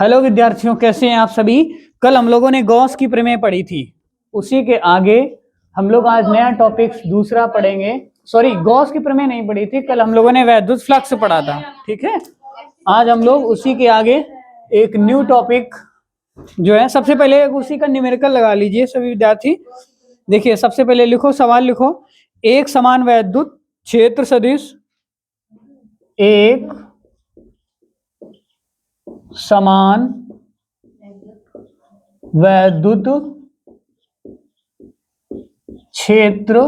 Hello विद्यार्थियों, कैसे हैं आप सभी। कल हम लोगों ने गॉस की प्रमेय पढ़ी थी, उसी के आगे हम लोग आज नया टॉपिक दूसरा पढ़ेंगे। सॉरी, गॉस की प्रमेय नहीं पढ़ी थी, कल हम लोगों ने वैद्युत फ्लक्स पढ़ा था। ठीक है, आज हम लोग उसी के आगे एक न्यू टॉपिक जो है, सबसे पहले उसी का न्यूमेरिकल लगा लीजिए सभी विद्यार्थी। देखिए, सबसे पहले लिखो, सवाल लिखो। एक समान वैद्युत क्षेत्र सदिश, एक समान वैद्युत क्षेत्र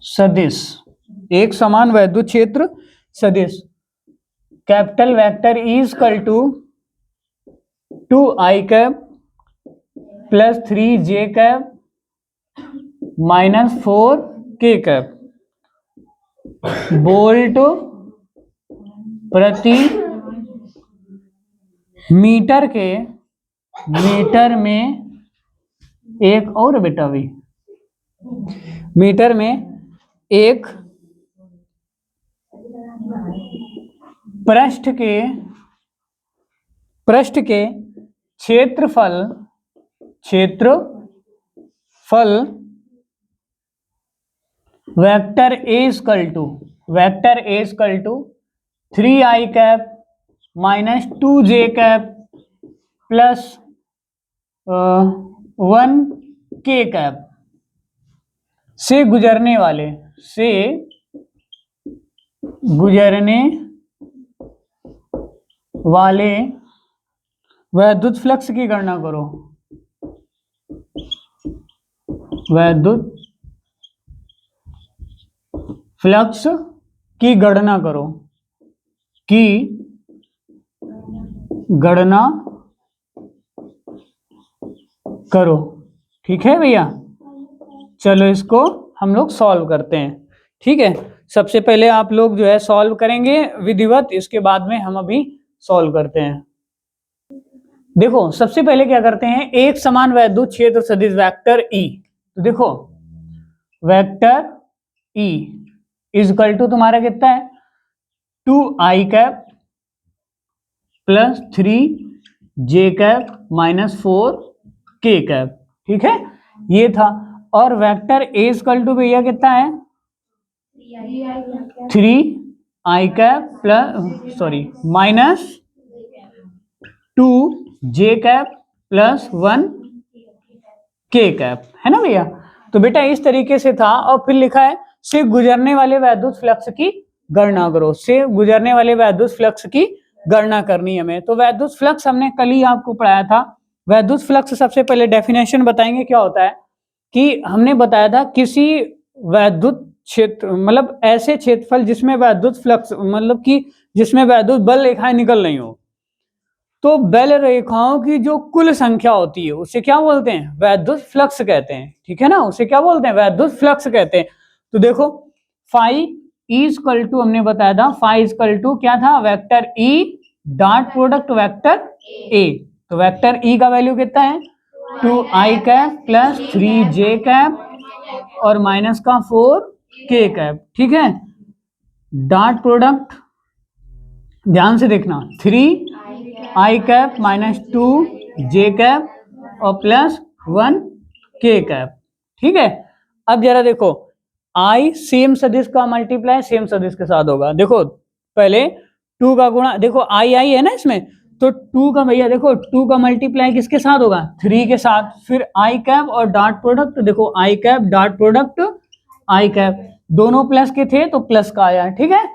सदिश, एक समान वैद्युत क्षेत्र सदिश capital vector is equal to 2i cap plus 3j cap minus 4k cap volt प्रति मीटर में एक और बेटा भी मीटर में एक पृष्ठ के क्षेत्रफल vector A equal to 3i cap minus 2j cap plus 1k cap से गुजरने वाले वैद्युत फ्लक्स की गणना करो। वैद्युत फ्लक्स की गणना करो। ठीक है भैया, चलो इसको हम लोग सॉल्व करते हैं। ठीक है, सबसे पहले आप लोग जो है सॉल्व करेंगे विधिवत, इसके बाद में हम अभी सॉल्व करते हैं। देखो, सबसे पहले क्या करते हैं, एक समान वैद्युत क्षेत्र सदिश वेक्टर ई। तो देखो, vector E is equal to तुम्हारा कितना है, 2i cap plus 3j cap minus 4k cap. ठीक है, ये था। और वेक्टर ए इक्वल टू भैया कितना है, 3i cap plus minus 2j cap plus 1k cap, है ना भैया। तो बेटा इस तरीके से था, और फिर लिखा है से गुजरने वाले वैद्युत फ्लक्स की गणना करो। से गुजरने वाले वैद्युत फ्लक्स की गणना करनी है हमें। तो वैद्युत फ्लक्स हमने कल ही आपको पढ़ाया था। वैद्युत फ्लक्स सबसे पहले डेफिनेशन बताएंगे क्या होता है, कि हमने बताया था किसी वैद्युत क्षेत्र मतलब ऐसे क्षेत्रफल जिसमें वैद्युत फ्लक्स मतलब कि जिसमें वैद्युत बल रेखाएं निकल रही हो, तो बल रेखाओं की जो कुल संख्या होती है उसे क्या बोलते हैं, वैद्युत फ्लक्स कहते हैं। ठीक है ना, उसे क्या बोलते हैं, वैद्युत फ्लक्स कहते हैं। तो देखो, फाई इक्वल टू हमने बताया था, फाई इक्वल टू क्या था, vector E dot product vector A. तो वेक्टर ई का वैल्यू कितना है, 2i cap plus 3j cap और माइनस का 4k कैप। ठीक है, डॉट प्रोडक्ट ध्यान से देखना, 3i cap minus 2j cap और प्लस 1k कैप। ठीक है, अब जरा देखो, i सेम सदिश का मल्टीप्लाई सेम सदिश के साथ होगा। देखो पहले 2 का गुणा, देखो i है ना इसमें, तो 2 का भैया देखो 2 का मल्टीप्लाई किसके साथ होगा, 3 के साथ। फिर i कैप और डॉट प्रोडक्ट, देखो i cap dot product i cap, दोनों प्लस के थे तो प्लस का आया। ठीक है,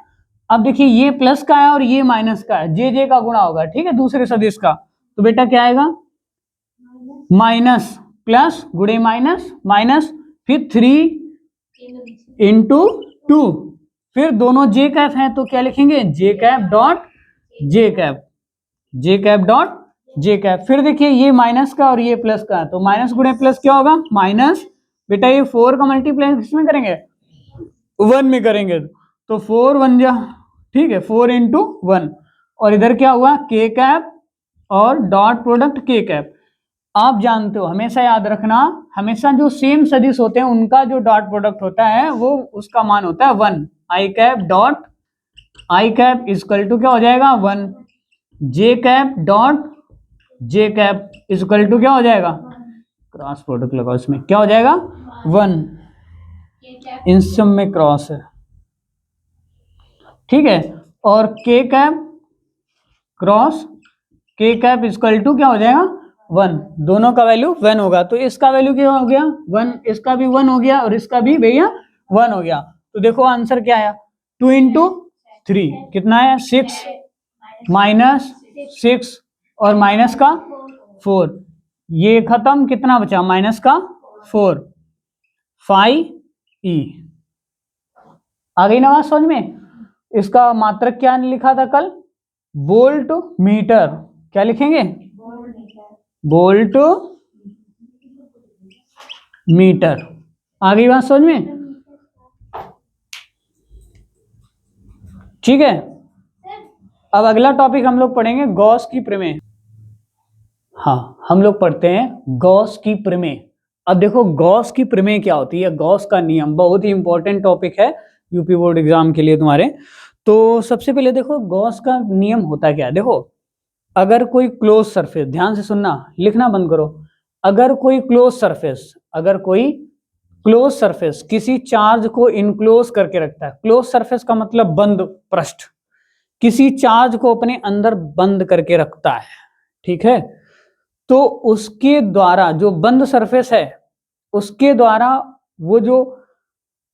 अब देखिए ये प्लस का है और ये माइनस का है, जे का गुणा होगा। ठीक है, दूसरे सदिश का। तो बेटा क्या आएगा, माइनस प्लस गुणे माइनस माइनस, फिर 3 इंटू 2, फिर दोनों जे कैप हैं तो क्या लिखेंगे, जे कैप डॉट जे कैप, जे कैप डॉट जे कैप। फिर देखिए ये माइनस का और ये प्लस का, तो माइनस गुणे प्लस क्या होगा, माइनस। बेटा ये 4 का मल्टीप्लाई किसमें करेंगे, 1 में करेंगे, तो 4 1 जा, ठीक है, 4 इंटू 1। और इधर क्या हुआ, के कैप और डॉट प्रोडक्ट के कैप। आप जानते हो, हमेशा याद रखना, हमेशा जो सेम सदिश होते हैं उनका जो डॉट प्रोडक्ट होता है वो उसका मान होता है 1। I cap dot I cap equal to क्या हो जाएगा, 1। J cap dot J cap is equal to क्या हो जाएगा, क्रॉस प्रोडक्ट लगाओ इसमें, क्या हो जाएगा 1, इन सब में क्रॉस है, ठीक है। और के कैप क्रॉस के कैप इक्वल टू क्या हो जाएगा 1, दोनों का वैल्यू 1 होगा। तो इसका वैल्यू क्या हो गया 1, इसका भी 1 हो गया और इसका भी भैया 1 हो गया। तो देखो आंसर क्या आया, 2 इंटू 3 कितना है 6, माइनस 6 और माइनस का 4, ये खत्म, कितना बचा माइनस का 4, 5e। आ गई ना बात समझ में। इसका मात्रक क्या लिखा था कल, वोल्ट मीटर, क्या लिखेंगे वोल्ट मीटर। आ गई बात समझ में, ठीक है। अब अगला टॉपिक हम लोग पढ़ेंगे गॉस की प्रमेय। हाँ हम लोग पढ़ते हैं गॉस की प्रमेय। अब देखो गॉस की प्रमेय क्या होती है, गॉस का नियम, बहुत ही इंपॉर्टेंट टॉपिक है यूपी बोर्ड एग्जाम के लिए तुम्हारे। तो सबसे पहले देखो गॉस का नियम होता क्या है। देखो अगर कोई क्लोज सरफेस, ध्यान से सुनना, लिखना बंद करो, अगर कोई क्लोज सरफेस, अगर कोई क्लोज सरफेस किसी चार्ज को इनक्लोज करके रखता है, क्लोज सरफेस का मतलब बंद पृष्ठ, किसी चार्ज को अपने अंदर बंद करके रखता है, ठीक है, तो उसके द्वारा जो बंद सरफेस है उसके द्वारा वो जो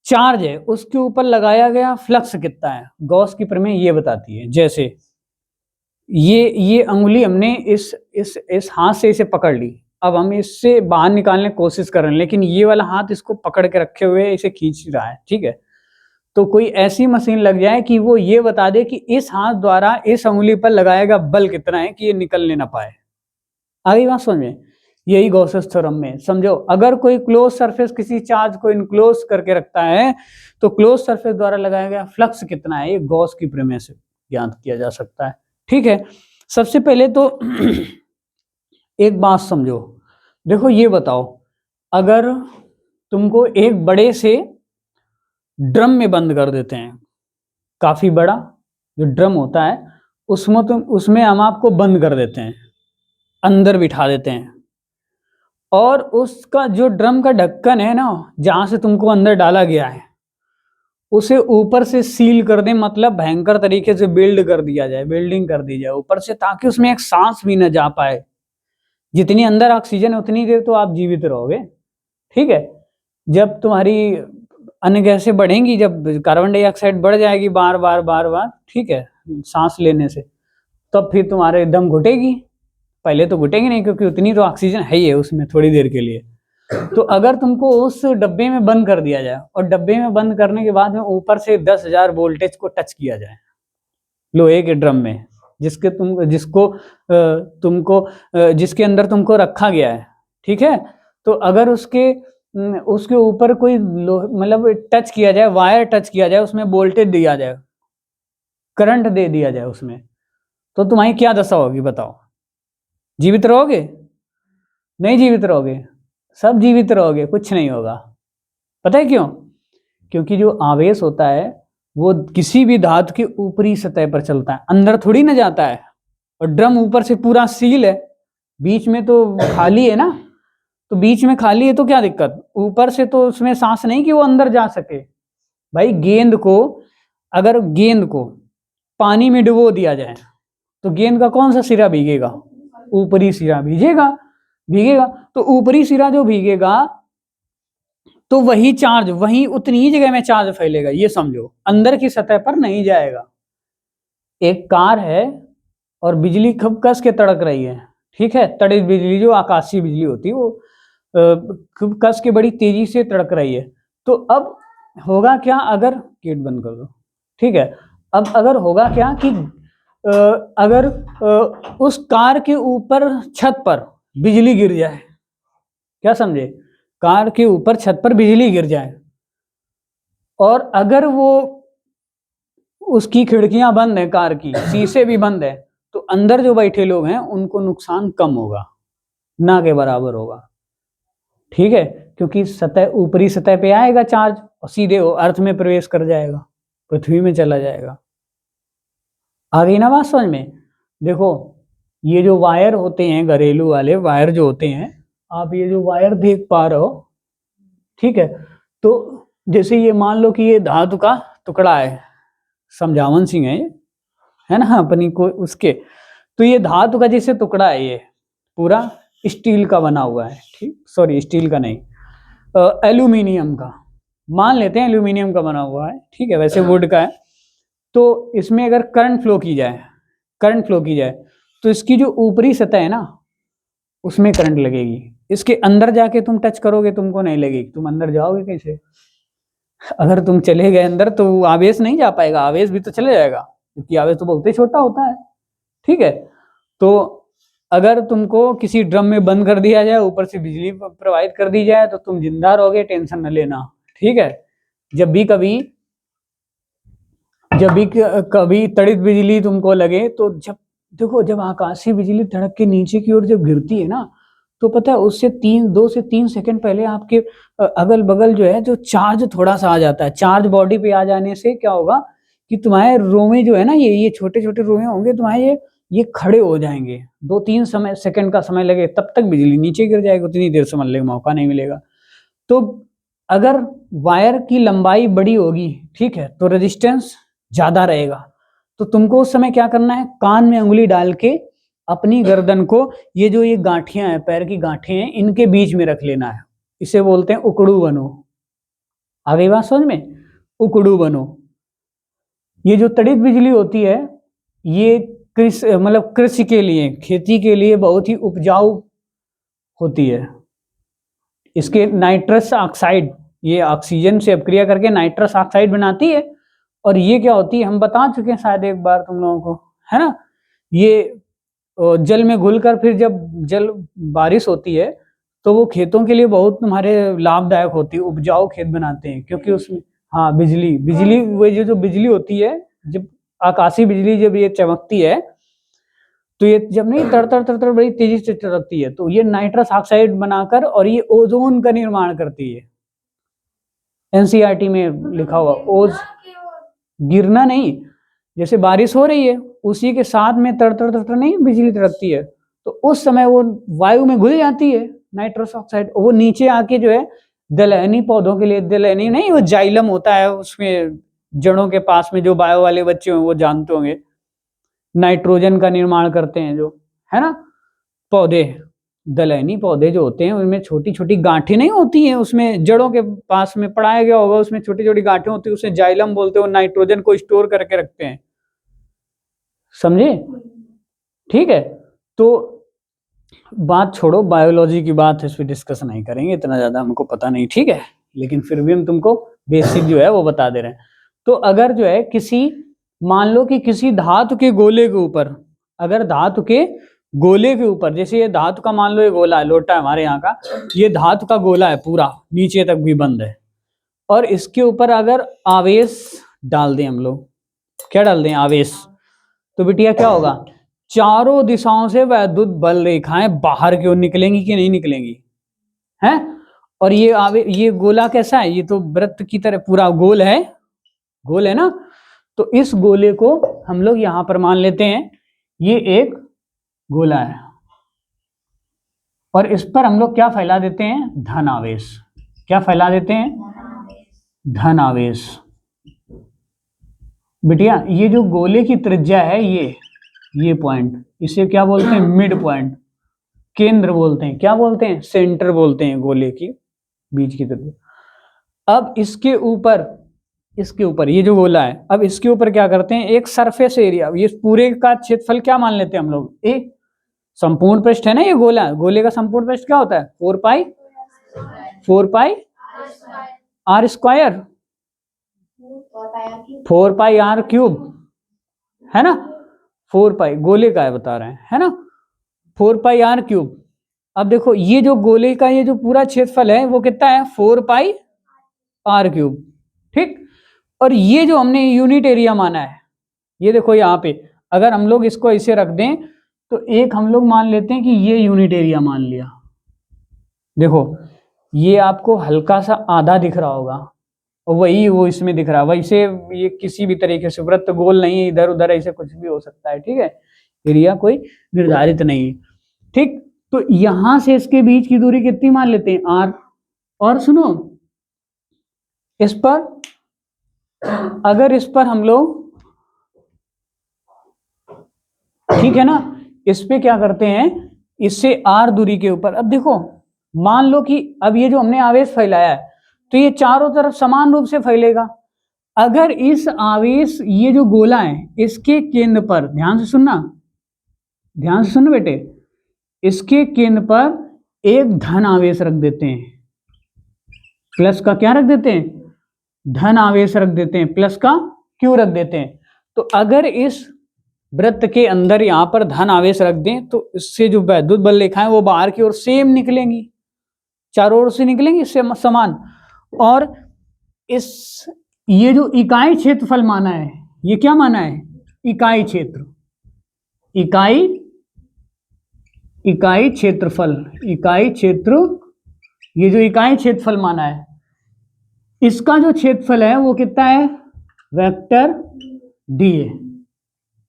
चार्ज है उसके ऊपर लगाया गया फ्लक्स कितना है, गॉस की प्रमेय ये बताती है। जैसे ये अंगुली हमने इस हाथ से इसे पकड़ ली, अब हम इससे बाहर निकालने की कोशिश कर रहे हैं, लेकिन ये वाला हाथ इसको पकड़ के रखे हुए इसे खींच रहा है, ठीक है। तो कोई ऐसी मशीन लग जाए कि वो ये बता दे कि इस हाथ द्वारा इस अंगुली पर लगाएगा बल कितना है कि ये निकलने ना पाए। आगे बात समझ में, यही गॉसेस थ्योरम में समझो, अगर कोई क्लोज सरफेस किसी चार्ज को इनक्लोज करके रखता है तो क्लोज सरफेस द्वारा लगाया गया फ्लक्स कितना है, ये गॉस की प्रमेय से ज्ञात किया जा सकता है, ठीक है। सबसे पहले तो एक बात समझो, देखो ये बताओ, अगर तुमको एक बड़े से ड्रम में बंद कर देते हैं, काफी बड़ा जो ड्रम होता है उसमें हम आपको बंद कर देते हैं, अंदर बिठा देते हैं, और उसका जो ड्रम का ढक्कन है ना जहां से तुमको अंदर डाला गया है उसे ऊपर से सील कर दें, मतलब भयंकर तरीके से बिल्डिंग कर दी जाए ऊपर से, ताकि उसमें एक सांस भी न जा पाए। जितनी अंदर ऑक्सीजन है उतनी देर तो आप जीवित रहोगे, ठीक है। जब तुम्हारी अन्य गैसें बढ़ेंगी, जब कार्बन डाइऑक्साइड बढ़ जाएगी बार बार, ठीक है, सांस लेने से, तब फिर तुम्हारे दम घुटेगी, पहले तो घुटेगी नहीं क्योंकि उतनी तो ऑक्सीजन है ही है उसमें थोड़ी देर के लिए। तो अगर तुमको उस डब्बे में बंद कर दिया जाए और डब्बे में बंद करने के बाद में ऊपर से 10,000 वोल्टेज को टच किया जाए लोहे के ड्रम में, जिसके अंदर तुमको रखा गया है, ठीक है, तो अगर उसके ऊपर कोई मतलब टच किया जाए, वायर टच किया जाए, उसमें वोल्टेज दिया जाए, करंट दे दिया जाए उसमें, तो तुम्हारी क्या दशा होगी बताओ, जीवित रहोगे? नहीं जीवित रहोगे, सब जीवित रहोगे, कुछ नहीं होगा। पता है क्यों? क्योंकि जो आवेश होता है वो किसी भी धातु की ऊपरी सतह पर चलता है, अंदर थोड़ी ना जाता है, और ड्रम ऊपर से पूरा सील है, बीच में तो खाली है ना, तो बीच में खाली है तो क्या दिक्कत, ऊपर से तो उसमें सांस नहीं कि वो अंदर जा सके। भाई अगर गेंद को पानी में डुबो दिया जाए तो गेंद का कौन सा सिरा भीगेगा? ऊपरी सिरा भीगेगा। तो ऊपरी सिरा जो भीगेगा तो वही चार्ज वही उतनी ही जगह में चार्ज फैलेगा, ये समझो, अंदर की सतह पर नहीं जाएगा। एक कार है और बिजली खूब कस के तड़क रही है, ठीक है, तड़ित बिजली जो आकाशीय बिजली होती है वो खूब कस के बड़ी तेजी से तड़क रही है। तो अब होगा क्या, अगर गेट बंद कर दो, ठीक है, अब अगर होगा क्या कि अगर उस कार के ऊपर छत पर बिजली गिर जाए, क्या समझे, कार के ऊपर छत पर बिजली गिर जाए और अगर वो उसकी खिड़कियां बंद है, कार की शीशे भी बंद है, तो अंदर जो बैठे लोग हैं उनको नुकसान कम होगा, ना के बराबर होगा, ठीक है, क्योंकि ऊपरी सतह पे आएगा चार्ज और सीधे वो अर्थ में प्रवेश कर जाएगा, पृथ्वी में चला जाएगा। आ गई ना बात समझ में? देखो ये जो वायर होते हैं, घरेलू वाले वायर जो होते हैं, आप ये जो वायर देख पा रहे हो, ठीक है, तो जैसे ये मान लो कि ये धातु का टुकड़ा है, समझावन सिंह है ना अपनी को उसके, तो ये धातु का जैसे टुकड़ा है, ये पूरा स्टील का बना हुआ है, ठीक, सॉरी स्टील का नहीं, एल्यूमिनियम का, मान लेते हैं एल्यूमिनियम का बना हुआ है, ठीक है, वैसे वुड का है। तो इसमें अगर करंट फ्लो की जाए तो इसकी जो ऊपरी सतह है ना उसमें करंट लगेगी, इसके अंदर जाके तुम टच करोगे तुमको नहीं लगेगी, तुम अंदर जाओगे कैसे? अगर तुम चले गए अंदर तो आवेश नहीं जा पाएगा, आवेश भी तो चले जाएगा, क्योंकि आवेश तो बहुत ही छोटा होता है, ठीक है। तो अगर तुमको किसी ड्रम में बंद कर दिया जाए, ऊपर से बिजली प्रोवाइड कर दी जाए, तो तुम जिंदा रहोगे, टेंशन न लेना, ठीक है। जब भी कभी तड़ित बिजली तुमको लगे, तो जब आकाशीय बिजली धड़क के नीचे की ओर जब गिरती है ना, तो पता है उससे 2 से 3 सेकंड पहले आपके अगल बगल जो है जो चार्ज थोड़ा सा आ जाता है, चार्ज बॉडी पे आ जाने से क्या होगा कि तुम्हारे रोमे जो है ना, ये छोटे छोटे रोमे होंगे तुम्हारे, ये खड़े हो जाएंगे, 2-3 सेकंड का समय लगे, तब तक बिजली नीचे गिर जाएगी, उतनी देर समझ लेगा, मौका नहीं मिलेगा। तो अगर वायर की लंबाई बड़ी होगी, ठीक है, तो रेजिस्टेंस ज्यादा रहेगा, तो तुमको उस समय क्या करना है, कान में उंगली डाल के अपनी गर्दन को, ये जो ये गांठियां हैं, पैर की गांठें हैं, इनके बीच में रख लेना है, इसे बोलते हैं उकड़ू बनो। आ गई बात समझ में? उकड़ू बनो। ये जो तड़ित बिजली होती है, ये कृषि के लिए, खेती के लिए बहुत ही उपजाऊ होती है। इसके नाइट्रस ऑक्साइड, ये ऑक्सीजन से अपक्रिया करके नाइट्रस ऑक्साइड बनाती है, और ये क्या होती है हम बता चुके हैं शायद एक बार तुम लोगों को, है ना। ये जल में घुलकर फिर जब बारिश होती है तो वो खेतों के लिए बहुत तुम्हारे लाभदायक होती है, उपजाऊ खेत बनाते हैं, क्योंकि उसमें हाँ बिजली वो जो बिजली होती है, जब आकाशीय बिजली जब ये चमकती है, तो ये जब नहीं तर बड़ी तेजी से चमकती है, तो ये नाइट्रस ऑक्साइड बनाकर और ये ओजोन का निर्माण करती है। एनसीईआरटी में लिखा हुआ, ओज गिरना नहीं, जैसे बारिश हो रही है उसी के साथ में तर नहीं बिजली तड़कती है, तो उस समय वो वायु में घुल जाती है नाइट्रस ऑक्साइड, वो नीचे आके जो है दलहनी पौधों के लिए, दलहनी नहीं वो जाइलम होता है, उसमें जड़ों के पास में जो बायो वाले बच्चे होंगे वो जानते होंगे, नाइट्रोजन का निर्माण करते हैं जो, है ना, पौधे, दलहनी पौधे जो होते हैं उनमें छोटी छोटी गांठें नहीं होती हैं, उसमें जड़ों के पास में पढ़ाया गया होगा, उसमें छोटी छोटी गांठें होती है, उसे जाइलम बोलते हैं, नाइट्रोजन को स्टोर करके रखते हैं, समझे? ठीक है, तो बात छोड़ो, बायोलॉजी की बात है, इस पर डिस्कस नहीं करेंगे, इतना ज्यादा हमको पता नहीं, ठीक है, लेकिन फिर भी हम तुमको बेसिक जो है वो बता दे रहे हैं। तो अगर जो है मान लो कि किसी धातु के गोले के ऊपर, अगर धातु के गोले के ऊपर, जैसे ये धातु का मान लो ये गोला है, लोटा है हमारे यहाँ का, ये धातु का गोला है, पूरा नीचे तक भी बंद है, और इसके ऊपर अगर आवेश डाल दें हम लोग, क्या डाल दें, आवेश, तो बिटिया क्या होगा, चारों दिशाओं से वैद्युत बल रेखाएं बाहर की ओर निकलेंगी कि नहीं निकलेंगी, हैं? और ये गोला कैसा है, ये तो वृत्त की तरह पूरा गोल है ना, तो इस गोले को हम लोग यहां पर मान लेते हैं ये एक गोला है, और इस पर हम लोग क्या फैला देते हैं, धन आवेश, क्या फैला देते हैं, धन आवेश। बिटिया ये जो गोले की त्रिज्या है, ये पॉइंट, इसे क्या बोलते हैं, मिड पॉइंट, केंद्र बोलते हैं, क्या बोलते हैं, सेंटर बोलते हैं गोले की बीच की त्रिज्या। अब इसके ऊपर ये जो गोला है, अब इसके ऊपर क्या करते हैं, एक सरफेस एरिया, ये पूरे का क्षेत्रफल क्या मान लेते हैं हम लोग, ए संपूर्ण पृष्ठ है ना, ये गोले का संपूर्ण पृष्ठ क्या होता है, 4 pi r square, 4 pi r cube, है ना, 4 पाई गोले का है बता रहे हैं, है ना, 4 पाई आर क्यूब। अब देखो ये जो गोले का ये जो पूरा क्षेत्रफल है वो कितना है, 4 पाई आर क्यूब, ठीक। और ये जो हमने यूनिट एरिया माना है, ये देखो यहाँ पे अगर हम लोग इसको ऐसे रख दें, तो एक हम लोग मान लेते हैं कि ये यूनिट एरिया मान लिया, देखो ये आपको हल्का सा आधा दिख रहा होगा, और वही वो इसमें दिख रहा है, वैसे ये किसी भी तरीके से वृत्त गोल नहीं है, इधर उधर ऐसे कुछ भी हो सकता है, ठीक है, एरिया कोई निर्धारित नहीं है। ठीक, तो यहां से इसके बीच की दूरी कितनी मान लेते हैं, r। और सुनो, इस पर अगर इस पर हम लोग, ठीक है ना, इस पे क्या करते हैं, इससे r दूरी के ऊपर, अब देखो मान लो कि अब ये जो हमने आवेश फैलाया है तो ये चारों तरफ समान रूप से फैलेगा। अगर इस आवेश, ये जो गोला है इसके केंद्र पर, ध्यान से सुनना, ध्यान से सुनो बेटे, इसके केंद्र पर एक धन आवेश रख देते हैं, प्लस का क्या रख देते हैं, धन आवेश रख देते हैं, प्लस का क्यू रख देते हैं। तो अगर इस वृत्त के अंदर यहां पर धन आवेश रख दें तो इससे जो वैद्युत बल रेखाएं वो बाहर की ओर सेम निकलेंगी, चारों ओर से निकलेंगी इससे समान। और इस, ये जो इकाई क्षेत्रफल माना है, ये क्या माना है, इकाई क्षेत्र, इकाई क्षेत्रफल, इकाई क्षेत्र, ये जो इकाई क्षेत्रफल माना है, इसका जो क्षेत्रफल है वो कितना है, वेक्टर डी है।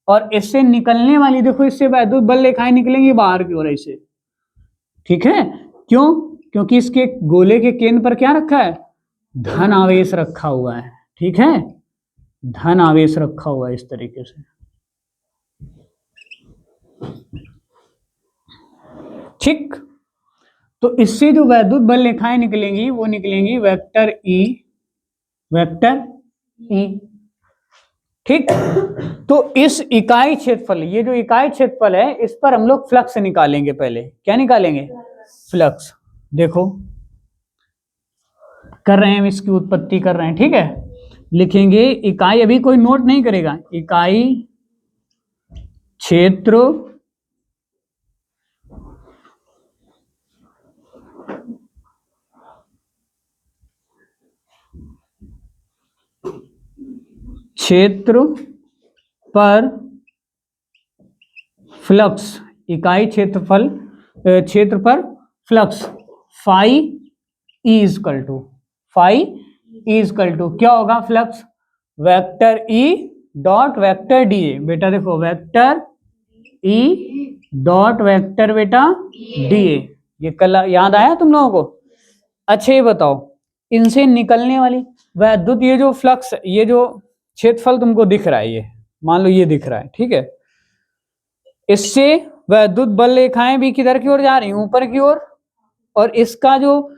और इससे निकलने वाली, देखो इससे वैद्युत बल रेखाएं निकलेंगी बाहर की ओर ऐसे, ठीक है, क्यों, क्योंकि इसके गोले के केंद्र पर क्या रखा है, धन आवेश रखा हुआ है, ठीक है, धन आवेश रखा हुआ है इस तरीके से। ठीक, तो इससे जो वैद्युत बल रेखाएं निकलेंगी वो निकलेंगी वेक्टर ई, वेक्टर ई। ठीक, तो इस इकाई क्षेत्रफल, ये जो इकाई क्षेत्रफल है इस पर हम लोग फ्लक्स निकालेंगे। पहले क्या निकालेंगे, फ्लक्स। देखो कर रहे हैं हम, इसकी उत्पत्ति कर रहे हैं, ठीक है, लिखेंगे इकाई, अभी कोई नोट नहीं करेगा, इकाई क्षेत्र क्षेत्र पर फ्लक्स, इकाई क्षेत्रफल, क्षेत्र पर flux, phi E equal to, phi E equal to क्या होगा, flux vector E dot vector D A. बेटा देखो वेक्टर ई डॉट वेक्टर बेटा डी ए, ये कल याद आया तुम लोगों को। अच्छा ये बताओ, इनसे निकलने वाली वैद्युत, ये जो फ्लक्स, ये जो क्षेत्रफल तुमको दिख रहा है, ये मान लो ये दिख रहा है, ठीक है, इससे वैद्युत बल रेखाएं भी किधर की ओर जा रही हैं, ऊपर की ओर। और इसका जो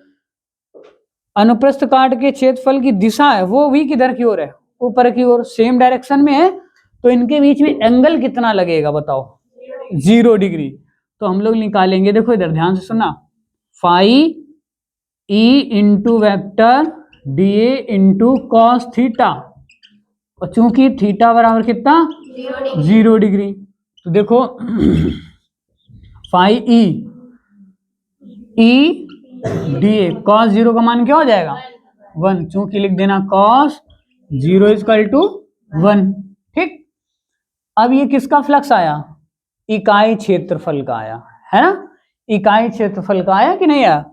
अनुप्रस्थ काट के क्षेत्रफल की दिशा है वो भी किधर की ओर है, ऊपर की ओर, सेम डायरेक्शन में है। तो इनके बीच में एंगल कितना लगेगा बताओ, 0 डिग्री। तो हम लोग निकालेंगे, देखो इधर ध्यान से सुनना, phi E into vector D A into cos theta, और चूंकि थीटा बराबर कितना, 0 डिग्री, तो देखो phi E D A cos 0 का मान क्या हो जाएगा, 1, चूंकि लिख देना कॉस 0 इजकल टू 1। ठीक, अब ये किसका फ्लक्स आया, इकाई क्षेत्रफल का आया है ना, इकाई क्षेत्रफल का आया कि नहीं आया।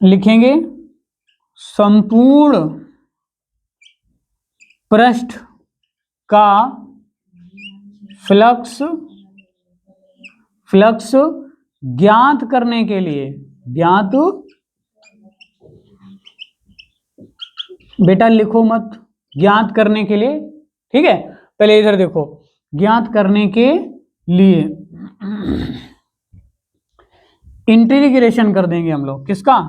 लिखेंगे संपूर्ण पृष्ठ का फ्लक्स, फ्लक्स ज्ञात करने के लिए, ज्ञात, बेटा लिखो मत, ज्ञात करने के लिए, ठीक है, पहले इधर देखो, ज्ञात करने के लिए इंटीग्रेशन कर देंगे हम लोग, किसका,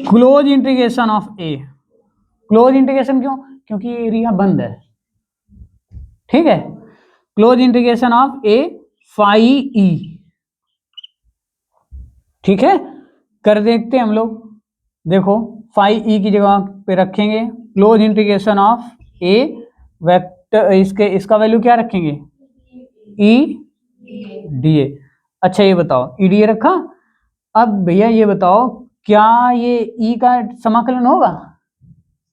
close integration of a. Close integration क्यों, क्योंकि एरिया बंद है, ठीक है, close integration of a phi E, ठीक है, कर देखते हैं हम लोग। देखो फाई ई की जगह पे रखेंगे close integration of A vector, इसका वैल्यू क्या रखेंगे, ई डी ए। अच्छा ये बताओ, ई डी ए रखा, अब भैया ये बताओ क्या ये ई का समाकलन होगा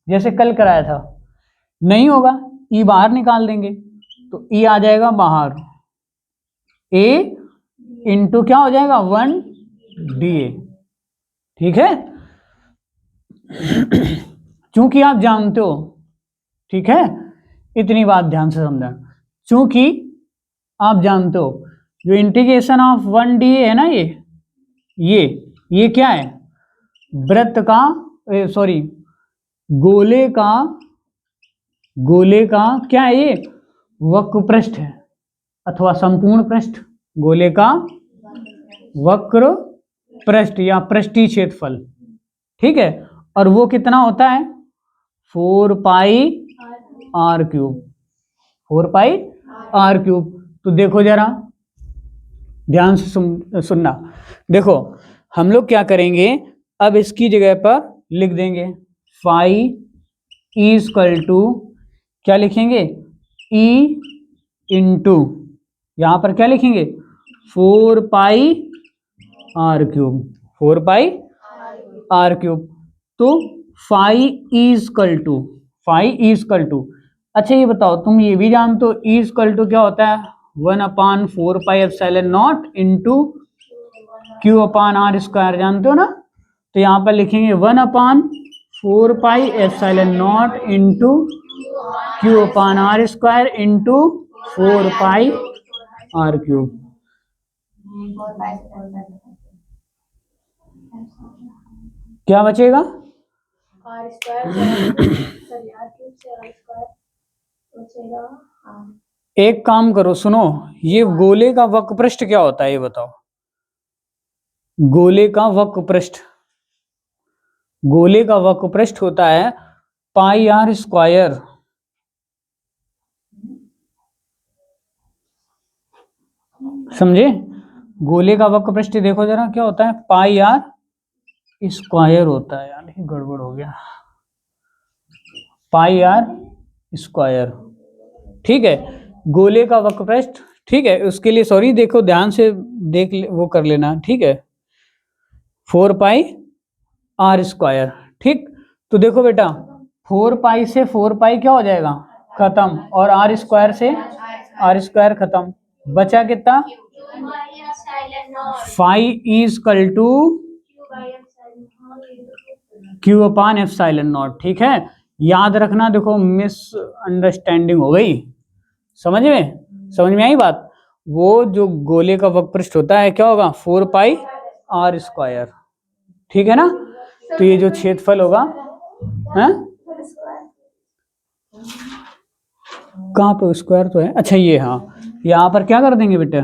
जैसे कल कराया था, नहीं होगा, ई बाहर निकाल देंगे, तो ई आ जाएगा बाहर, ए इंटू क्या हो जाएगा 1 डी ए, ठीक है। चूंकि आप जानते हो, ठीक है, इतनी बात ध्यान से समझना। क्योंकि आप जानते हो जो इंटीग्रेशन ऑफ 1D है ना, ये क्या है, वृत्त का, सॉरी, गोले का क्या है, ये वक्र पृष्ठ है अथवा संपूर्ण पृष्ठ, गोले का वक्र पृष्ठ या पृष्ठीय क्षेत्रफल, ठीक है। और वो कितना होता है, 4πr³, 4πr³। तो देखो जरा ध्यान से सुनना। देखो हम लोग क्या करेंगे, अब इसकी जगह पर लिख देंगे फाई इक्वल टू, क्या लिखेंगे, ई इंटू, यहां पर क्या लिखेंगे, 4πr³, 4πr³। तो फाई इक्वल टू, अच्छा ये बताओ, तुम ये भी जानते हो इक्वल टू क्या होता है, 1/4πε0 इंटू Q/r², जानते हो ना। तो यहाँ पर लिखेंगे 1/4πε0 इंटू Q/r² इंटू 4πr³। क्या बचेगा, एक काम करो, सुनो, ये गोले का वक्र पृष्ठ क्या होता है ये बताओ, गोले का वक्र पृष्ठ, गोले का वक्र पृष्ठ होता है πr²। समझे, गोले का वक्र पृष्ठ देखो जरा क्या होता है, πr² होता है, यार ये गड़बड़ हो गया, πr², ठीक है, गोले का वक्र पृष्ठ, ठीक है। उसके लिए सॉरी, देखो ध्यान से वो कर लेना, ठीक है, 4πr², ठीक। तो देखो बेटा 4π से 4π क्या हो जाएगा, खत्म, और r² से r² खत्म, बचा कितना, फाई इक्वल टू Q/ε0, ठीक है। याद रखना, देखो मिस अंडरस्टैंडिंग हो गई, समझ में आई बात। वो जो गोले का वक्र पृष्ठ होता है क्या होगा, 4πr², ठीक है ना। तो ये जो क्षेत्रफल होगा, हैं कहाँ पे स्क्वायर तो है, अच्छा ये, हाँ यहाँ पर क्या कर देंगे बेटा,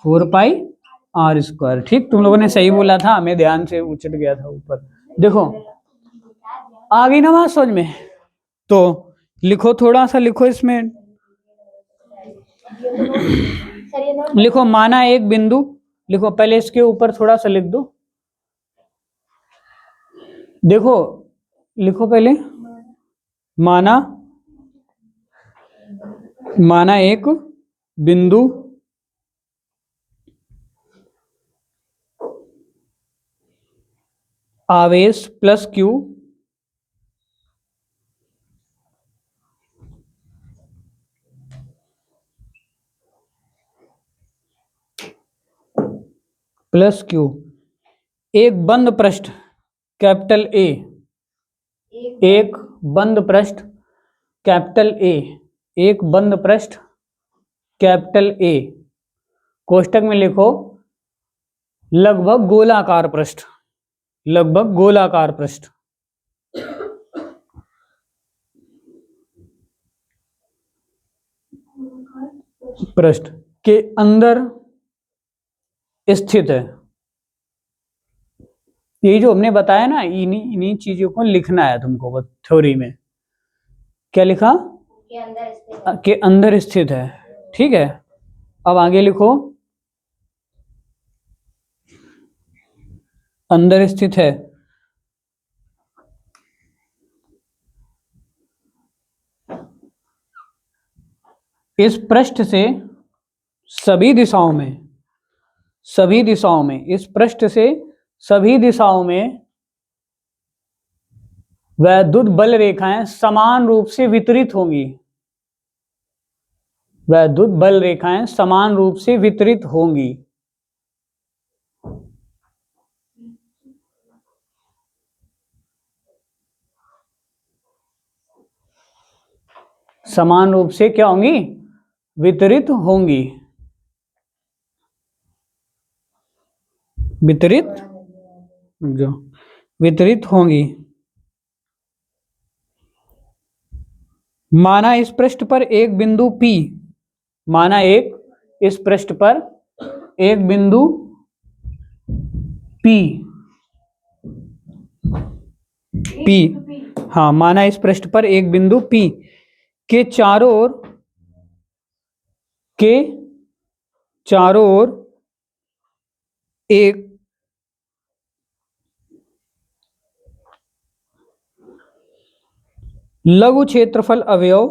4πr², ठीक। तुम लोगों ने सही बोला था, मैं ध्यान से उचट गया था ऊपर। देखो आ गई ना बात समझ में। तो लिखो, थोड़ा सा लिखो इसमें, लिखो माना एक बिंदु, लिखो पहले इसके ऊपर थोड़ा सा लिख दो, देखो लिखो पहले, माना एक बिंदु आवेश प्लस Q प्लस Q, एक बंद पृष्ठ कैपिटल A, एक बंद पृष्ठ कैपिटल A, एक बंद पृष्ठ कैपिटल A, कोष्टक में लिखो लगभग गोलाकार पृष्ठ, लगभग गोलाकार पृष्ठ, पृष्ठ के अंदर स्थित है। ये जो हमने बताया ना, इन्हीं चीजों को लिखना है तुमको, बस थ्योरी में क्या लिखा, के अंदर स्थित है, ठीक है। अब आगे लिखो, अंदर स्थित है, इस पृष्ठ से सभी दिशाओं में, इस पृष्ठ से सभी दिशाओं में वैद्युत बल रेखाएं समान रूप से वितरित होंगी, वैद्युत बल रेखाएं समान रूप से वितरित होंगी। समान रूप से क्या होंगी, वितरित होंगी, वितरित होंगी। माना इस पृष्ठ पर एक बिंदु P, माना इस पृष्ठ पर एक बिंदु P, हाँ, माना इस पृष्ठ पर एक बिंदु P के चारों ओर एक लघु क्षेत्रफल अवयव,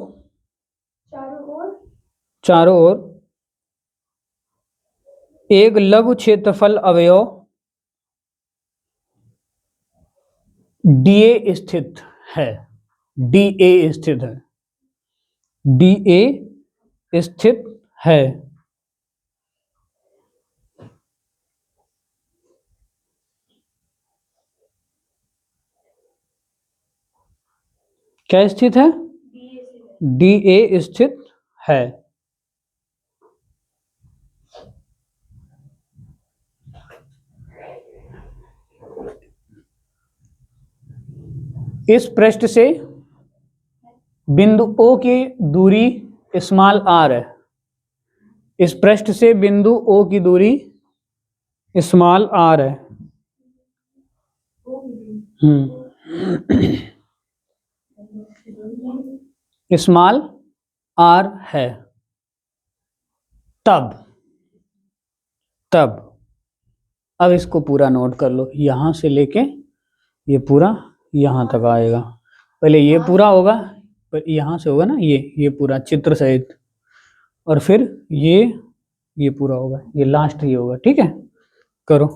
चारों ओर एक लघु क्षेत्रफल अवयव DA स्थित है, DA स्थित है, DA स्थित है। क्या स्थित है, DA स्थित है। इस पृष्ठ से बिंदु O की दूरी स्मॉल r है, इस पृष्ठ से बिंदु O की दूरी स्मॉल r है। स्मॉल r है। तब अब इसको पूरा नोट कर लो, यहां से लेके ये पूरा यहां तक आएगा। पहले ये पूरा होगा, पर यहां से होगा ना ये पूरा चित्र सहित, और फिर ये पूरा होगा, ये लास्ट ये होगा। ठीक है, करो।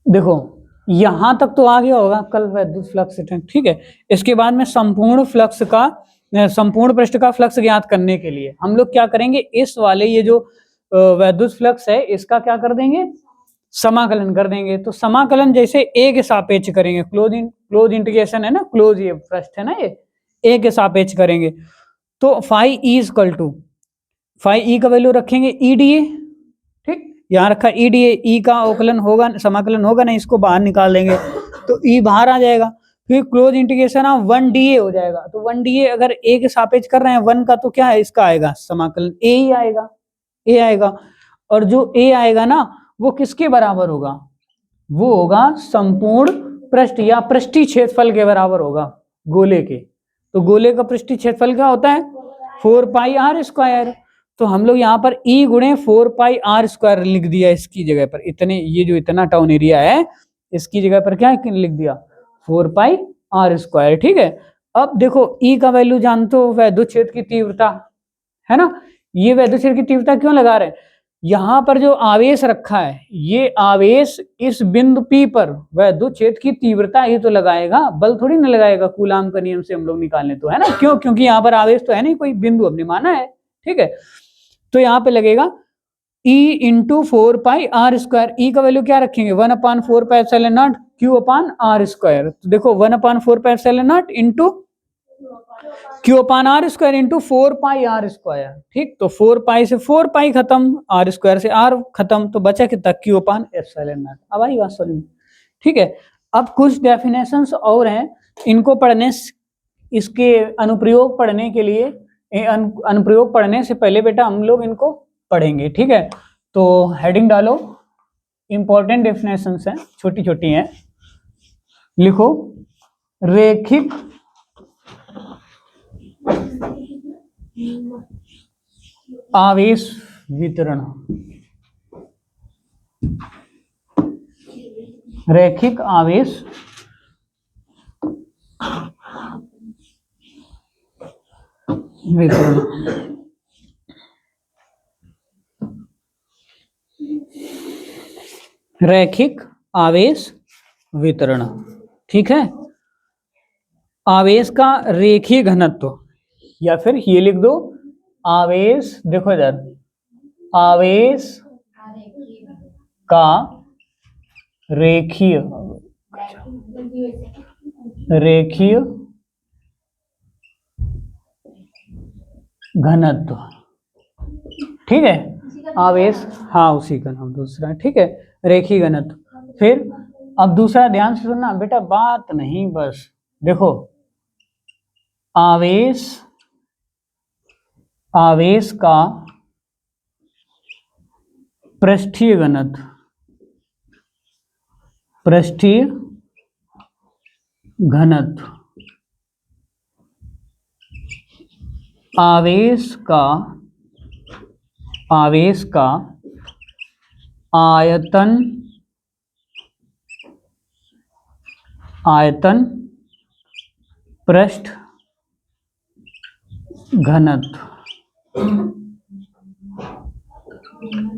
देखो यहां तक तो आ गया होगा कल वैद्युत फ्लक्स। ठीक है, इसके बाद में संपूर्ण पृष्ठ का फ्लक्स ज्ञात करने के लिए हम लोग क्या करेंगे, इस वाले ये जो वैद्युत फ्लक्स है इसका क्या कर देंगे, समाकलन कर देंगे। तो समाकलन जैसे ए के सापेक्ष करेंगे, क्लोज इंटीग्रेशन है ना, क्लोज ये पृष्ठ है ना, ये ए के सापेक्ष करेंगे। तो phi E equal to, phi E का वैल्यू रखेंगे EDA। ठीक, यहाँ रखा EDA, ई का अवकलन होगा, समाकलन होगा ना, इसको बाहर निकाल देंगे तो ई बाहर आ जाएगा। फिर क्लोज इंटीग्रेशन ऑफ 1DA हो जाएगा। तो 1DA अगर ए के सापेक्ष कर रहे हैं 1 का, तो क्या है इसका आएगा समाकलन ए ही आएगा, ए आएगा। और जो ए आएगा ना वो किसके बराबर होगा, वो होगा संपूर्ण पृष्ठ या पृष्ठीय क्षेत्रफल के बराबर होगा, गोले के। तो गोले का पृष्ठीय क्षेत्रफल क्या होता है, 4 पाई r स्क्वायर। तो हम लोग यहाँ पर E गुणे 4 पाई r स्क्वायर लिख दिया इसकी जगह पर, इतने ये जो इतना टाउन एरिया है इसकी जगह पर क्या लिख दिया, 4 पाई r स्क्वायर। ठीक है, अब देखो E का वैल्यू जानते हो, वैद्युत क्षेत्र की तीव्रता है ना। ये वैद्युत क्षेत्र की तीव्रता क्यों लगा रहे हैं, यहाँ पर जो आवेश रखा है, ये आवेश इस बिंदु P पर वैद्युत क्षेत्र की तीव्रता ये तो लगाएगा, बल थोड़ी ना लगाएगा। कूलाम का नियम से हम लोग निकालने तो है ना, क्यों, क्योंकि यहाँ पर आवेश तो है नहीं, कोई बिंदु हमने माना है। ठीक है, तो यहाँ पे लगेगा E इंटू 4 पाई r स्क्वायर। E का वैल्यू क्या रखेंगे, 1/4 pi epsilon not Q upon r square. तो देखो 1/4 pi epsilon not into Q upon r square into 4 pi r square. ठीक, तो 4 पाई से 4 पाई खत्म, r स्क्वायर से r खत्म, तो बचा कितना, Q अपान एप्सिलॉन नॉट। अब आई बात समझ में। ठीक है, अब कुछ डेफिनेशंस और हैं, इनको पढ़ने, इसके अनुप्रयोग पढ़ने के लिए, अनुप्रयोग पढ़ने से पहले बेटा हम लोग इनको पढ़ेंगे। ठीक है, तो हेडिंग डालो, इंपॉर्टेंट डेफिनेशंस हैं, छोटी छोटी हैं, लिखो। रेखिक आवेश वितरण, रैखिक आवेश वितरण। रैखिक आवेश वितरण, ठीक है। आवेश का रेखीय घनत्व, या फिर ये लिख दो आवेश, देखो इधर, आवेश का रेखीय रेखीय घनत्व, ठीक है। आवेश, हाँ उसी का नाम दूसरा, ठीक है, रेखीय घनत्व। फिर अब दूसरा ध्यान से सुनना बेटा, बात नहीं बस, देखो आवेश, आवेश का पृष्ठीय घनत्व, पृष्ठीय घनत्व, आवेश का आयतन, आयतन पृष्ठ घनत्व,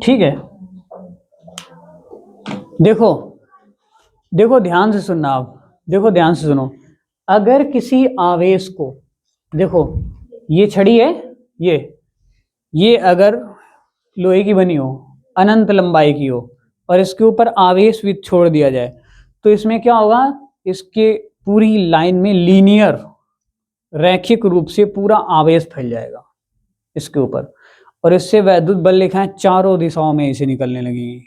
ठीक है। देखो देखो ध्यान से सुनना, आप देखो ध्यान से सुनो, अगर किसी आवेश को, देखो ये छड़ी है, ये अगर लोहे की बनी हो, अनंत लंबाई की हो, और इसके ऊपर आवेश भी छोड़ दिया जाए, तो इसमें क्या होगा, इसके पूरी लाइन में लीनियर, रैखिक रूप से पूरा आवेश फैल जाएगा इसके ऊपर, और इससे वैद्युत बल लिखा है चारों दिशाओं में इसे निकलने लगेगी,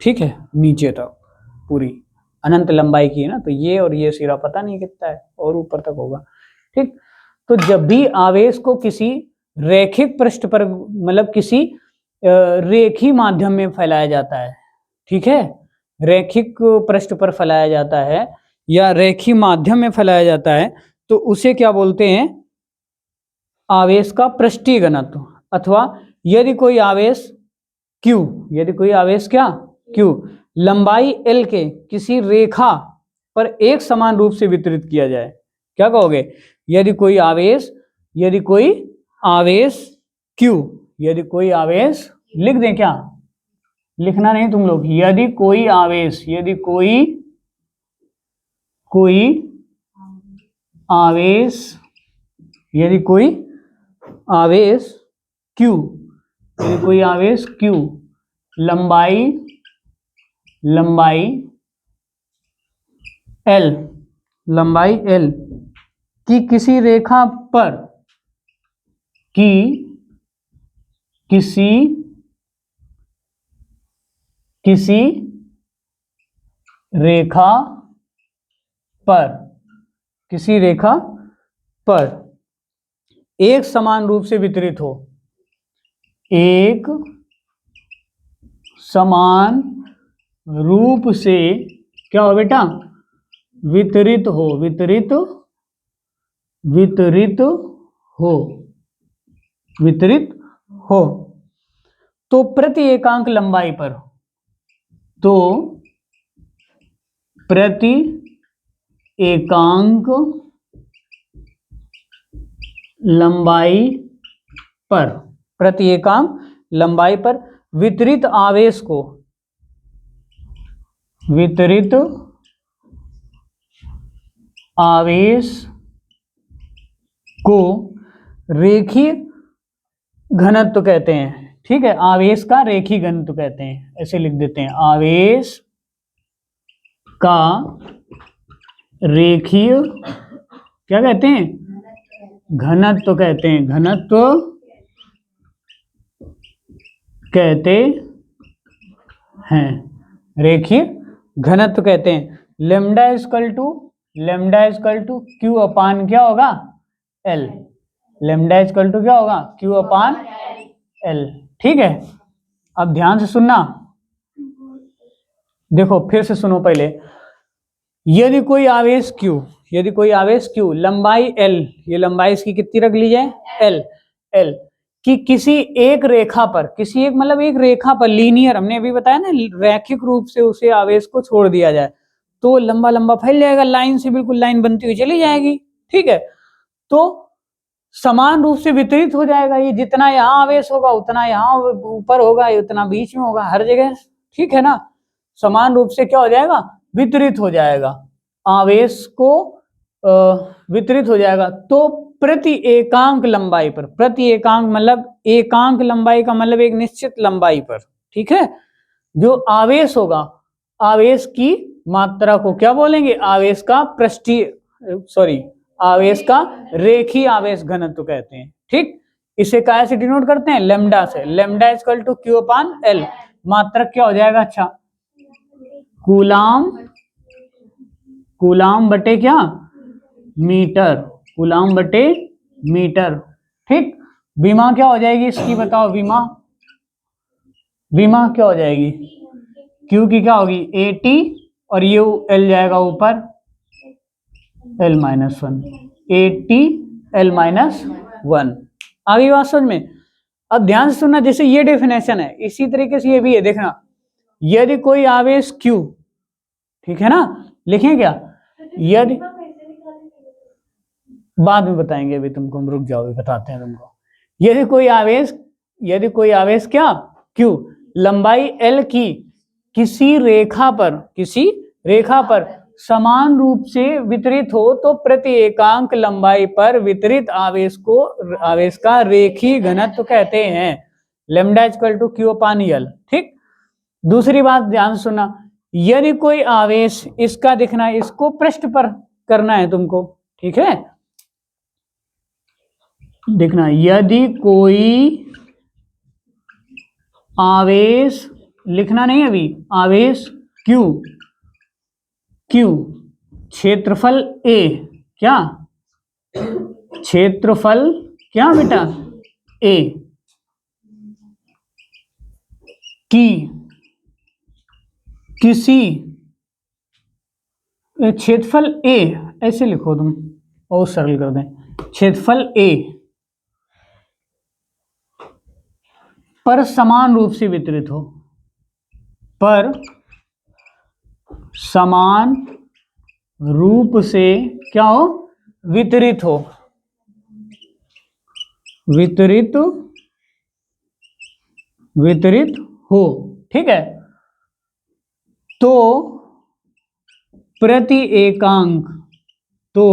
ठीक है, नीचे तक पूरी अनंत लंबाई की है ना, तो ये और ये सिरा पता नहीं कितना है, और ऊपर तक होगा, ठीक। तो जब भी आवेश को किसी रैखिक पृष्ठ पर, मतलब किसी रेखी माध्यम में फैलाया जाता है, ठीक है, रैखिक पृष्ठ पर फैलाया जाता है या रेखी माध्यम में फैलाया जाता है, तो उसे क्या बोलते हैं, आवेश का पृष्ठीय घनत्व। अथवा यदि कोई आवेश Q, यदि कोई आवेश क्या Q लंबाई L के किसी रेखा पर एक समान रूप से वितरित किया जाए, क्या कहोगे, यदि कोई आवेश Q, यदि कोई आवेश, लिख दें क्या, लिखना नहीं तुम लोग, यदि कोई आवेश, यदि कोई आवेश, यदि कोई आवेश Q, यदि कोई आवेश Q लंबाई L, लंबाई L की किसी रेखा पर, किसी रेखा पर एक समान रूप से वितरित हो, एक समान रूप से क्या हो बेटा, वितरित हो, तो प्रति एकांक लंबाई पर, तो प्रति एकांक लंबाई पर वितरित आवेश को रेखीय घनत्व कहते हैं, ठीक है, आवेश का रेखीय घनत्व कहते हैं, ऐसे लिख देते हैं, आवेश का रेखीय क्या कहते हैं, घनत्व कहते हैं, रेखीय घनत्व कहते हैं। लेमडा इजकल टू क्यू अपान क्या होगा, एल, लेमडा इजकल टू क्या होगा, क्यू अपान एल, ठीक है। अब ध्यान से सुनना, देखो फिर से सुनो पहले, यदि कोई आवेश Q लंबाई L, ये लंबाई इसकी कितनी रख ली जाए, L कि किसी एक रेखा पर, एक रेखा पर लीनियर, हमने अभी बताया ना, रैखिक रूप से उसे आवेश को छोड़ दिया जाए, तो लंबा लंबा फैल जाएगा, लाइन से बिल्कुल लाइन बनती हुई चली जाएगी, ठीक है। तो समान रूप से वितरित हो जाएगा, ये जितना यहाँ आवेश होगा उतना यहाँ ऊपर होगा, उतना बीच में होगा, हर जगह, ठीक है ना, समान रूप से क्या हो जाएगा, वितरित हो जाएगा, आवेश को वितरित हो जाएगा। तो प्रति एकांक लंबाई पर, प्रति एकांक मतलब एकांक लंबाई का मतलब एक निश्चित लंबाई पर, ठीक है, जो आवेश होगा, आवेश की मात्रा को क्या बोलेंगे, आवेश का पृष्ठीय सॉरी आवेश का रेखीय आवेश घनत्व कहते हैं। ठीक, इसे काय से डिनोट करते हैं? लेमडा से। Lambda equal to Q upon L. मात्रक क्या हो जाएगा? अच्छा, कूलाम, कूलाम बटे क्या? मीटर, कूलाम बटे मीटर। ठीक, विमा क्या हो जाएगी इसकी बताओ? विमा, विमा क्या हो जाएगी? क्यू की क्या होगी? एटी, और ये एल जाएगा ऊपर, एल माइनस वन, एटी एल माइनस वन। आ गई बात समझ में? अब ध्यान से सुनना, जैसे ये डेफिनेशन है इसी तरीके से ये भी है। देखना, यदि कोई आवेश Q, ठीक है ना, लिखें क्या? यदि, बाद में बताएंगे, अभी तुमको हम रुक जाओ, बताते हैं तुमको। यदि कोई आवेश, यदि कोई आवेश क्या? Q लंबाई L की किसी रेखा पर, किसी रेखा पर समान रूप से वितरित हो तो प्रति एकांक लंबाई पर वितरित आवेश को, आवेश का रेखीय घनत्व कहते हैं। Lambda equal to Q upon L. ठीक, दूसरी बात ध्यान सुनना, यदि कोई आवेश, इसका दिखना है, इसको पृष्ठ पर करना है तुमको। ठीक है, देखना, यदि कोई आवेश, लिखना नहीं अभी, आवेश Q, Q क्षेत्रफल A, क्या क्षेत्रफल, क्या बेटा? A की किसी, क्षेत्रफल A ऐसे लिखो तुम, और सरल कर दें, क्षेत्रफल A पर समान रूप से वितरित हो, पर समान रूप से क्या हो? वितरित हो, वितरित, वितरित हो। ठीक है, तो प्रति एकांक, तो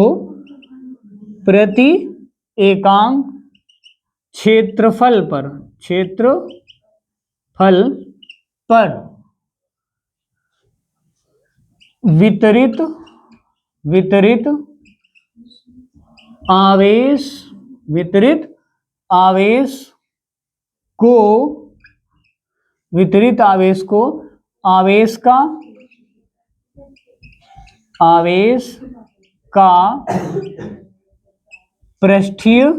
प्रति एकांक क्षेत्रफल पर, क्षेत्रफल पर वितरित, वितरित आवेश, वितरित आवेश को, वितरित आवेश को आवेश का, आवेश का पृष्ठीय,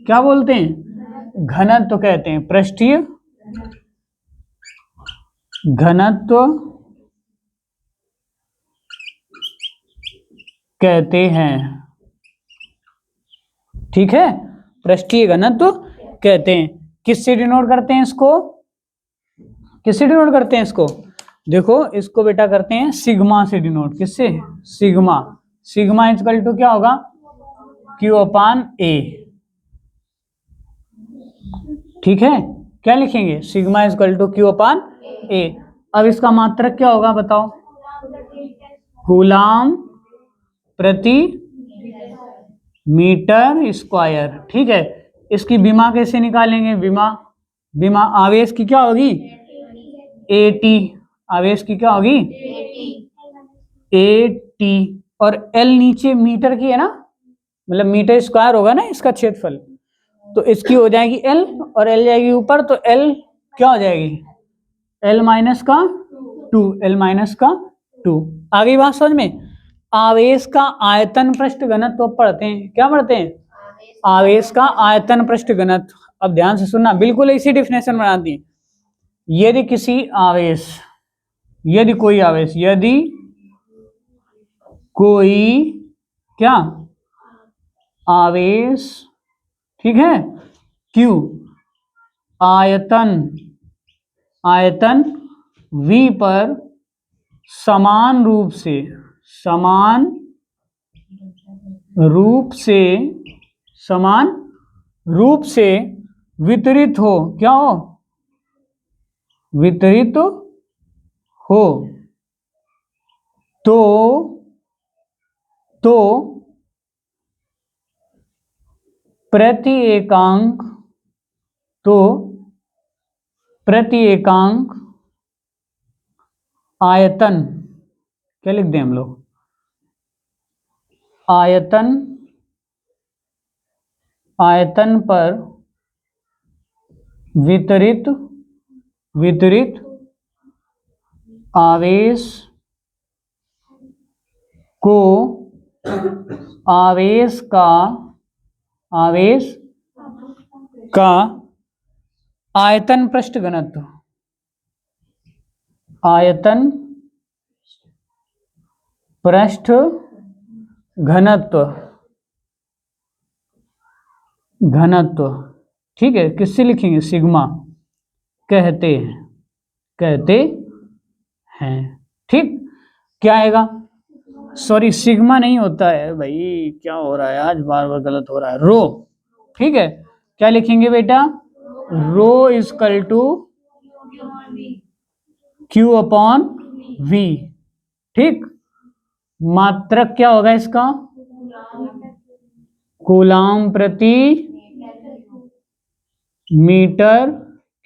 क्या बोलते हैं? घनत्व कहते हैं। पृष्ठीय घनत्व कहते हैं। ठीक है, पृष्ठीय घनत्व कहते हैं। किससे डिनोट करते हैं इसको? किससे डिनोट करते हैं इसको? देखो, इसको बेटा करते हैं सिग्मा से डिनोट। किससे? सिग्मा। सिग्मा इक्वल टू क्या होगा? क्यू अपान ए। ठीक है, क्या लिखेंगे? सिग्मा इक्वल टू क्यू अपान ए। अब इसका मात्रक क्या होगा बताओ? कूलाम प्रति मीटर स्क्वायर। ठीक है, इसकी विमा कैसे निकालेंगे? विमा, विमा आवेश की क्या होगी? एटी, आवेश की क्या होगी? एटी, और एल नीचे मीटर की है ना, मतलब मीटर स्क्वायर होगा ना इसका क्षेत्रफल, तो इसकी हो जाएगी एल, और एल जाएगी ऊपर, तो एल क्या हो जाएगी? एल माइनस का टू, एल माइनस का टू। आ गई बात समझ में? आवेश का आयतन पृष्ठ घनत्व पढ़ते हैं। क्या पढ़ते हैं? आवेश का आयतन पृष्ठ घनत्व। अब ध्यान से सुनना, बिल्कुल इसी डिफिनेशन बनाती है। यदि किसी आवेश, यदि कोई आवेश, यदि कोई क्या आवेश, ठीक है, Q आयतन, आयतन V पर समान रूप से, समान रूप से, समान रूप से वितरित हो, क्या हो? वितरित हो, तो प्रति एकांक, तो प्रति एकांक आयतन, क्या लिख दें हम लोग? आयतन आयतन पर वितरित आवेश को आवेश का आयतन पृष्ठ घनत्व, आयतन पृष्ठ घनत्व, ठीक है, किससे लिखेंगे, सिग्मा कहते हैं, ठीक। क्या आएगा, सॉरी सिग्मा नहीं होता है भाई, क्या हो रहा है आज, बार बार गलत हो रहा है, रो, ठीक है। क्या लिखेंगे बेटा, rho is equal to Q upon V, ठीक। मात्रक क्या होगा इसका, कूलाम प्रति मीटर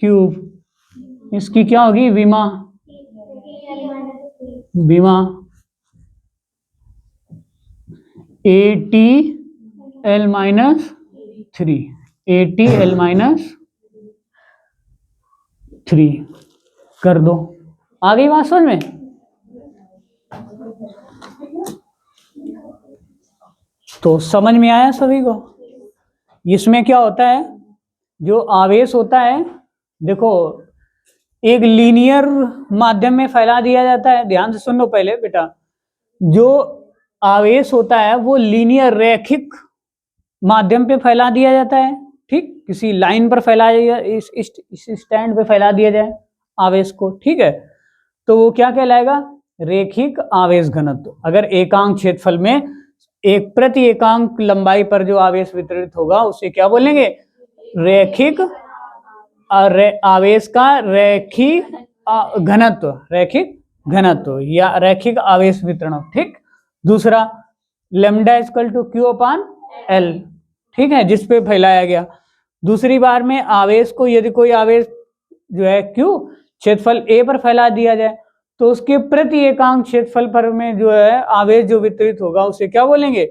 क्यूब, इसकी क्या होगी, विमा ATL माइनस 3 कर दो। आ गई बात समझ में। तो समझ में आया सभी को। इसमें क्या होता है, जो आवेश होता है, देखो एक लीनियर माध्यम में फैला दिया जाता है, ध्यान से सुन लो पहले बेटा, जो आवेश होता है वो लीनियर रैखिक माध्यम पे फैला दिया जाता है, ठीक, किसी लाइन पर फैला दिया, इस स्टैंड पे फैला दिया जाए आवेश को, ठीक है, तो वो क्या कहलाएगा, रेखिक आवेश घनत्व। अगर एकांक क्षेत्रफल में एक प्रति एकांक लंबाई पर जो आवेश वितरित होगा उसे क्या बोलेंगे, रैखिक आवेश का रैखिक घनत्व या रैखिक आवेश वितरण, ठीक। दूसरा lambda equal to Q upon L, ठीक है, जिस पे फैलाया गया। दूसरी बार में आवेश को, यदि कोई आवेश जो है क्यू क्षेत्रफल ए पर फैला दिया जाए तो उसके प्रति एकांक क्षेत्रफल पर में जो है आवेश जो वितरित होगा उसे क्या बोलेंगे,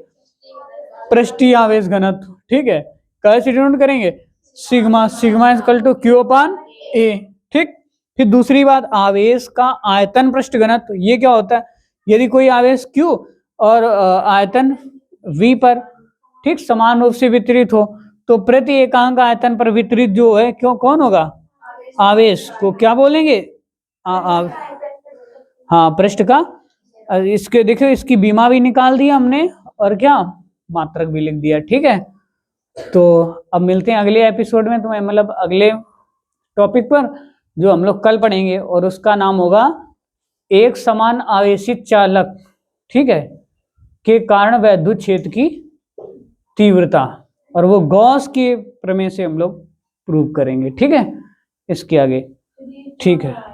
पृष्ठीय आवेश घनत्व, ठीक है। कैसे डिनोट करेंगे, सिग्मा इक्वल टू क्यू अपान ए, ठीक। फिर दूसरी बात, आवेश का आयतन पृष्ठ घनत्व, ये क्या होता है, यदि कोई आवेश क्यू और आयतन v पर, ठीक, समान रूप से वितरित हो तो प्रति एकांक आयतन पर वितरित जो है क्यों कौन होगा, आवेश को क्या बोलेंगे, हाँ पृष्ठ का। इसके देखो, इसकी बीमा भी निकाल दिया हमने और क्या मात्रक भी लिख दिया, ठीक है। तो अब मिलते हैं अगले एपिसोड में, तुम्हें मतलब अगले टॉपिक पर जो हम लोग कल पढ़ेंगे, और उसका नाम होगा एक समान आवेशित चालक, ठीक है, के कारण वैद्युत क्षेत्र की तीव्रता, और वो गॉस के प्रमेय से हम लोग प्रूव करेंगे, ठीक है, इसके आगे, ठीक है।